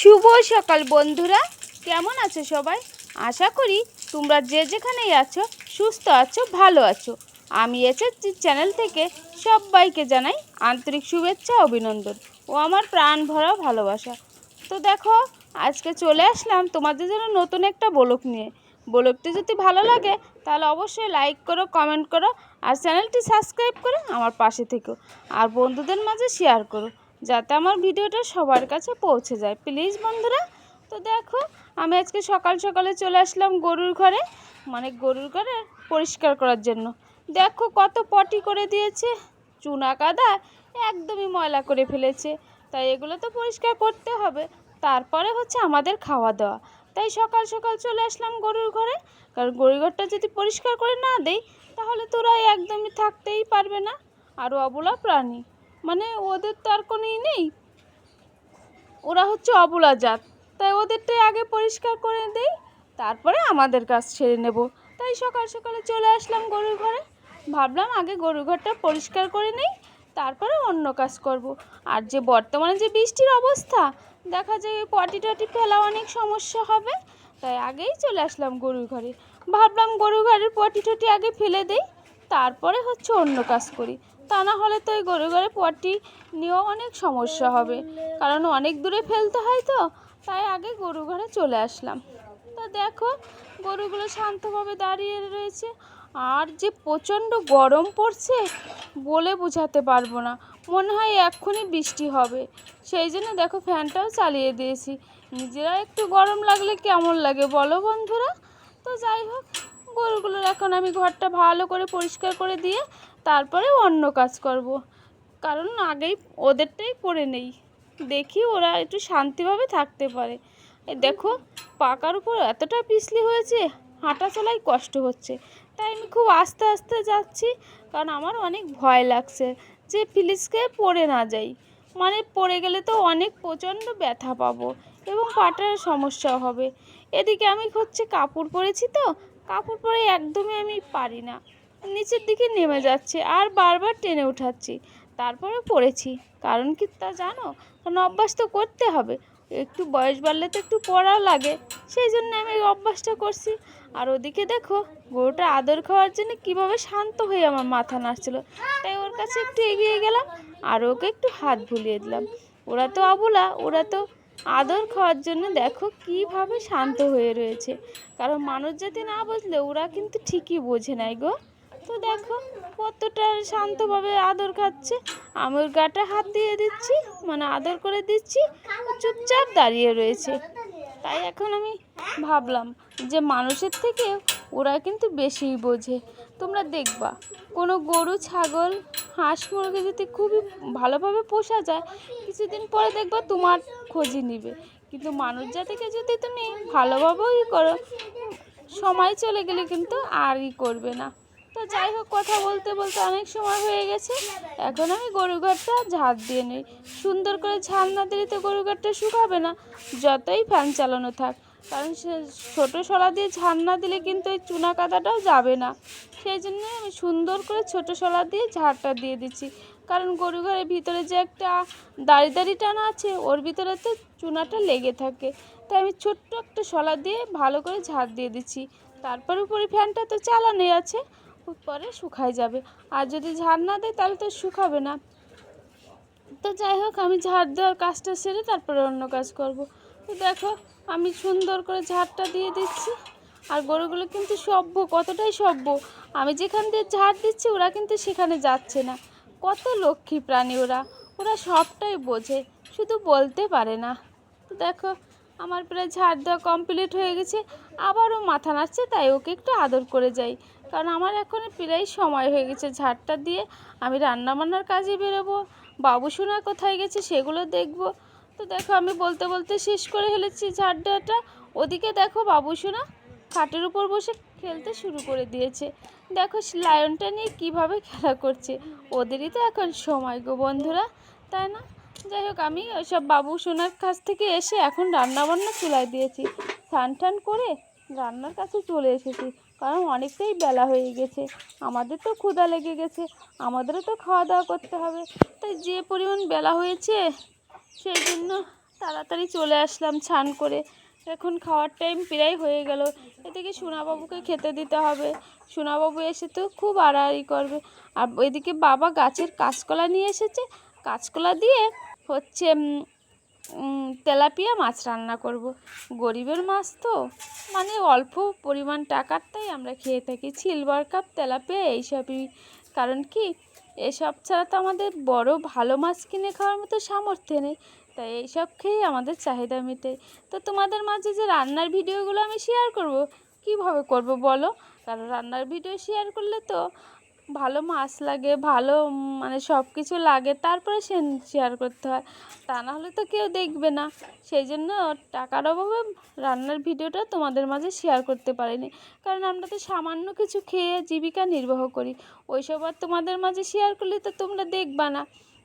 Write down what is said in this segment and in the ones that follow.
শুভ সকাল বন্ধুরা, কেমন আছো সবাই? আশা করি তোমরা যে যেখানেই আছো সুস্থ আছো, ভালো আছো। আমি এসএসজি চ্যানেল থেকে সবাইকে জানাই আন্তরিক শুভেচ্ছা, অভিনন্দন ও আমার প্রাণ ভরা ভালোবাসা। তো দেখো, আজকে চলে আসলাম তোমাদের জন্য নতুন একটা ব্লগ নিয়ে। ব্লগটি যদি ভালো লাগে তাহলে অবশ্যই লাইক করো, কমেন্ট করো আর চ্যানেলটি সাবস্ক্রাইব করে আমার পাশে থেকো আর বন্ধুদের মাঝে শেয়ার করো, যাতে আমার ভিডিওটা সবার কাছে পৌঁছে যায়, প্লিজ বন্ধুরা। তো দেখো, আমি আজকে সকাল সকালে চলে আসলাম গরুর ঘরে, গরুর ঘরে পরিষ্কার করার জন্য। দেখো কত পটি করে দিয়েছে, চুনা কাদা একদমই ময়লা করে ফেলেছে। তাই এগুলো তো পরিষ্কার করতে হবে, তারপরে হচ্ছে আমাদের খাওয়া দাওয়া। তাই সকাল সকাল চলে আসলাম গরুর ঘরে, কারণ গরুর ঘরটা যদি পরিষ্কার করে না দেই তাহলে তোরা একদমই থাকতেই পারবে না। আরও অবলা প্রাণী, ওদের তো আর কোনো নেই, ওরা হচ্ছে অবলা জাত। তাই ওদেরটাই আগে পরিষ্কার করে দেই, তারপরে আমাদের কাজ সেরে নেব। তাই সকাল সকালে চলে আসলাম গরুর ঘরে, ভাবলাম আগে গরুর ঘরটা পরিষ্কার করে নেই, তারপরে অন্য কাজ করব। আর যে বর্তমানে যে বৃষ্টির অবস্থা, দেখা যায় পটি টটি ফেলা অনেক সমস্যা হবে। তাই আগেই চলে আসলাম গরুর ঘরে, ভাবলাম গরুর ঘরের পটি টটি আগে ফেলে দেই, তারপরে হচ্ছে অন্য কাজ করি। তা না হলে তো এই গরুর ঘরে পটি নিয়েও অনেক সমস্যা হবে, কারণ অনেক দূরে ফেলতে হয়। তো তাই আগে গরু ঘরে চলে আসলাম। তো দেখো, গরুগুলো শান্তভাবে দাঁড়িয়ে রয়েছে, আর যে প্রচণ্ড গরম পড়ছে বলে বোঝাতে পারবো না, মনে হয় এক্ষুনি বৃষ্টি হবে। সেই জন্য দেখো ফ্যানটাও চালিয়ে দিয়েছি। নিজেরা একটু গরম লাগলে কেমন লাগে বলো বন্ধুরা? তো যাই হোক, গরুগুলোর এখন আমি ঘরটা ভালো করে পরিষ্কার করে দিয়ে তারপরে অন্য কাজ করব, কারণ আগেই ওদেরটাই করে নেই, দেখি ওরা একটু শান্তিভাবে থাকতে পারে। এই দেখো, পাকার উপর এতটা পিছলি হয়েছে, হাঁটা চলাই কষ্ট হচ্ছে। তাই আমি খুব আস্তে আস্তে যাচ্ছি, কারণ আমার অনেক ভয় লাগছে যে ফিলিসকে পড়ে না যাই, পড়ে গেলে তো অনেক প্রচণ্ড ব্যথা পাবো এবং পাটার সমস্যা হবে। এদিকে আমি হচ্ছে কাপড় পরেছি, তো কাপড় পরে একদমই আমি পারি না, নিচের দিকে নেমে যাচ্ছে আর বারবার টেনে উঠাচ্ছি, তারপরে পড়েছি। কারণ কি তা জানো? কারণ অভ্যাস তো করতে হবে, একটু বয়স বাড়লে তো একটু পড়াও লাগে, সেই জন্য আমি অভ্যাসটা করছি। আর ওদিকে দেখো, গরুটা আদর খাওয়ার জন্য কিভাবে শান্ত হয়ে আমার মাথা নাড়ছিল, তাই ওর কাছে একটু এগিয়ে গেলাম আর ওকে একটু হাত বুলিয়ে দিলাম। ওরা তো অবলা, ওরা তো আদর খাওয়ার জন্য দেখো কিভাবে শান্ত হয়ে রয়েছে, কারণ মানুষ যদি না বুঝলে ওরা কিন্তু ঠিকই বোঝে নাই গো। তো দেখো কতটা শান্তভাবে আদর খাচ্ছে, আমি ওর গাটা হাত দিয়ে দিচ্ছি, আদর করে দিচ্ছি, চুপচাপ দাঁড়িয়ে রয়েছে। তাই এখন আমি ভাবলাম যে মানুষের থেকে ওরা কিন্তু বেশিই বোঝে। তোমরা দেখবা কোনো গরু, ছাগল, হাঁস, মুরগি যদি খুবই ভালোভাবে পোষা যায়, কিছুদিন পরে দেখবা তোমার খোঁজই নিবে। কিন্তু মানুষ জাতিকে যদি তুমি ভালোভাবেই করো, সময় চলে গেলে কিন্তু আরই করবে না। তো যাই হোক, কথা বলতে বলতে অনেক সময় হয়ে গেছে, এখন আমি গরু ঘরটা ঝাড় দিয়ে নিই। সুন্দর করে ঝাড় না দিলে তো গরু ঘরটা শুকাবে না, যতই ফ্যান চালানো থাক। কারণ সে ছোটো শলা দিয়ে ঝাড় না দিলে কিন্তু এই চুনা কাদাটাও যাবে না, সেই জন্য আমি সুন্দর করে ছোটো শলা দিয়ে ঝাড়টা দিয়ে দিচ্ছি। কারণ গরু ঘরের ভিতরে যে একটা দাড়ি দাড়ি টানা আছে, ওর ভিতরে তো চুনাটা লেগে থাকে। তাই আমি ছোট্ট একটা শলা দিয়ে ভালো করে ঝাড় দিয়ে দিচ্ছি, তারপর উপরে ফ্যানটা তো চালানোই আছে, পরে শুকায় যাবে। আর যদি ঝাড় না দেয় তাহলে তো শুকাবে না। তো যাই হোক, আমি ঝাড় দেওয়ার কাজটা সেরে তারপরে অন্য কাজ করব। তো দেখো, আমি সুন্দর করে ঝাড়টা দিয়ে দিচ্ছি। আর গরুগুলো কিন্তু সভ্য, কতটাই সভ্য, আমি যেখান দিয়ে ঝাড় দিচ্ছি ওরা কিন্তু সেখানে যাচ্ছে না। কত লক্ষ্মী প্রাণী ওরা, ওরা সবটাই বোঝে, শুধু বলতে পারে না। তো দেখো, আমার প্রায় ঝাড় দেওয়া কমপ্লিট হয়ে গেছে, আবারও মাথা নাড়ছে, তাই ওকে একটু আদর করে যাই। কারণ আমার এখন প্রায় সময় হয়ে গেছে ঝাড়টা দিয়ে আমি রান্নাবান্নার কাজে বেরোবো। বাবু সোনা কোথায় গেছে সেগুলো দেখবো। তো দেখো, আমি বলতে বলতে শেষ করে ফেলেছি ঝাড় দেওয়াটা। ওদিকে দেখো, বাবু সোনা খাটের উপর বসে খেলতে শুরু করে দিয়েছে। দেখো লায়নটা নিয়ে কিভাবে খেলা করছে, ওদেরই তো এখন সময় গো বন্ধুরা, তাই না? যাই হোক, আমি ওইসব বাবু সোনার কাছ থেকে এসে এখন রান্নাবান্না চুলায় দিয়েছি, স্নান টান করে রান্নার কাছে চলে এসেছি, কারণ অনেকটাই বেলা হয়ে গেছে, আমাদের তো ক্ষুধা লেগে গেছে, আমাদেরও তো খাওয়া দাওয়া করতে হবে। তাই যে পরিমাণ বেলা হয়েছে সেই জন্য তাড়াতাড়ি চলে আসলাম স্নান করে। এখন খাওয়ার টাইম প্রায় হয়ে গেল। এদিকে সোনাবাবুকে খেতে দিতে হবে। সোনাবাবু এসে তো খুব আড়াআড়ি করবে। আর ওইদিকে বাবা গাছের কাঁচকলা নিয়ে এসেছে। কাঁচকলা দিয়ে হচ্ছে তেলাপিয়া মাছ রান্না করব। গরিবের মাছ তো, মানে অল্প পরিমাণ টাকার, তাই আমরা খেয়ে থাকি সিলভার কাপ তেলাপিয়া এইসবই। কারণ কি, এসব ছাড়া তো আমাদের বড় ভালো মাছ কিনে খাওয়ার মতো সামর্থ্য নেই। তাই এইসব খেয়েই আমাদের চাহিদা মেটে। তো তোমাদের মাঝে যে রান্নার ভিডিওগুলো আমি শেয়ার করব, কিভাবে করব বলো? কারণ রান্নার ভিডিও শেয়ার করলে তো ভালো মাছ লাগে, ভালো মানে সব কিছু লাগে, তারপরে সে শেয়ার করতে হয়। তা না হলে তো কেউ দেখবে না। সেই জন্য টাকার অভাবে রান্নার ভিডিওটা তোমাদের মাঝে শেয়ার করতে পারিনি। কারণ আমরা তো সামান্য কিছু খেয়ে জীবিকা নির্বাহ করি। ওইসব আর তোমাদের মাঝে শেয়ার করলে তো তোমরা দেখবা না।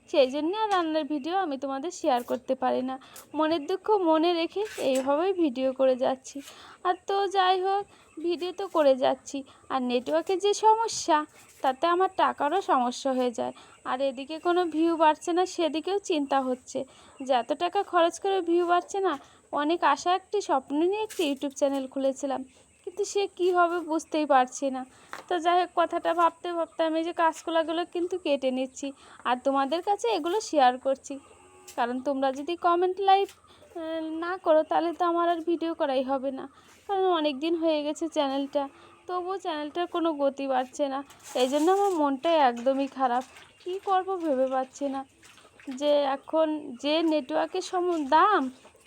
সেই জন্য আর রান্নার ভিডিও আমি তোমাদের শেয়ার করতে পারি না। মনের দুঃখ মনে রেখে এইভাবেই ভিডিও করে যাচ্ছি। আর তো যাই হোক, ভিডিও তো করে যাচ্ছি, আর নেটওয়ার্কের যে সমস্যা, তাতে আমার টাকারও সমস্যা হয়ে যায়। আর এদিকে কোনো ভিউ বাড়ছে না, সেদিকেও চিন্তা হচ্ছে যে এত টাকা খরচ করে ভিউ বাড়ছে না। অনেক আশা একটি স্বপ্ন নিয়ে একটি ইউটিউব চ্যানেল খুলেছিলাম, কিন্তু সে কী হবে বুঝতেই পারছি না। তো যাই হোক, কথাটা ভাবতে ভাবতে আমি যে কাঁচকলাগুলো কিন্তু কেটে নিচ্ছি, আর তোমাদের কাছে এগুলো শেয়ার করছি। কারণ তোমরা যদি কমেন্ট লাইক না করো, তাহলে তো আমার আর ভিডিও করাই হবে না। কারণ অনেক দিন হয়ে গেছে চ্যানেলটা, তবুও চ্যানেলটার কোনো গতি বাড়ছে না। এই জন্য আমার মনটা একদমই খারাপ। কী করব ভেবে পাচ্ছি না। যে এখন যে নেটওয়ার্কের দাম,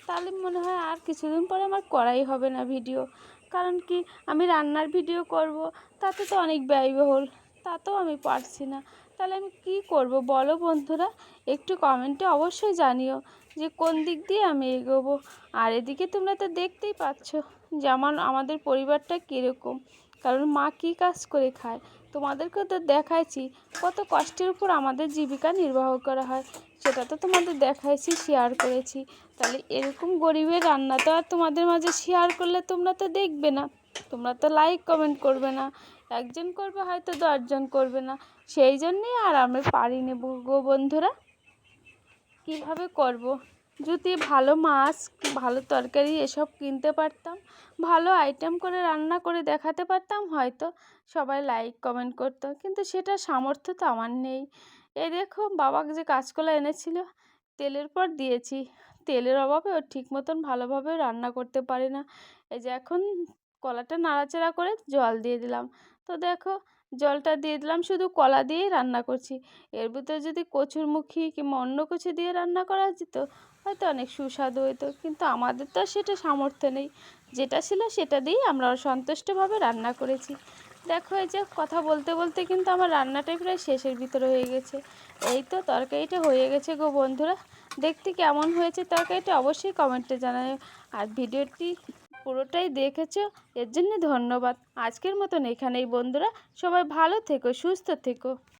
তাহলে মনে হয় আর কিছুদিন পরে আমার করাই হবে না ভিডিও। কারণ কি, আমি রান্নার ভিডিও করব, তাতে তো অনেক ব্যয়বহুল, তাতেও আমি পারছি না। তাহলে আমি কি করব বলো বন্ধুরা? একটু কমেন্টে অবশ্যই জানিও যে কোন দিক দিয়ে আমি এগোবো। আর এদিকে তোমরা তো দেখতেই পাচ্ছ যে আমাদের পরিবারটা কীরকম। কারণ মা কী কাজ করে খায়, তোমাদেরকে তো দেখাইছি কত কষ্টের উপর আমাদের জীবিকা নির্বাহ করা হয়, সেটা তো তোমাদের দেখাইছি, শেয়ার করেছি। তাহলে এরকম গরিবের রান্না তো আর তোমাদের মাঝে শেয়ার করলে তোমরা তো দেখবে না, তোমরা তো লাইক কমেন্ট করবে না। একজন করবে হয়তো, 10জন করবে না। সেই জন্যেই আর আমি পারিনি গো বন্ধুরা। কীভাবে করব? যদি ভালো মাছ, ভালো তরকারি এসব কিনতে পারতাম, ভালো আইটেম করে রান্না করে দেখাতে পারতাম, হয়তো সবাই লাইক কমেন্ট করতো। কিন্তু সেটা সামর্থ্য তো আমার নেই। এই দেখো, বাবা যে কাঁচকলা এনেছিল, তেলের পর দিয়েছি। তেলের অভাবে ও ঠিক মতন ভালোভাবে রান্না করতে পারি না। এই যে এখন কলাটা নাড়াচাড়া করে জল দিয়ে দিলাম। তো দেখো, জলটা দিয়ে দিলাম, শুধু কলা দিয়েই রান্না করছি। এর ভিতরে যদি কচুরমুখী কিংবা অন্য কিছু দিয়ে রান্না করা যেত, হয়তো অনেক সুস্বাদু হতো। কিন্তু আমাদের তো সেটা সামর্থ্য নেই। যেটা ছিল সেটা দিয়েই আমরা সন্তুষ্টভাবে রান্না করেছি। দেখো, এই যে কথা বলতে বলতে কিন্তু আমার রান্নাটাই প্রায় শেষের ভিতরে হয়ে গেছে। এই তো তরকারিটা হয়ে গেছে গো বন্ধুরা। দেখতে কেমন হয়েছে তরকারিটা অবশ্যই কমেন্টে জানাও। আর ভিডিওটি পুরোটাই দেখেছো, এর জন্য ধন্যবাদ। আজকের মতন এখানেই বন্ধুরা, সবাই ভালো থেকো, সুস্থ থেকো।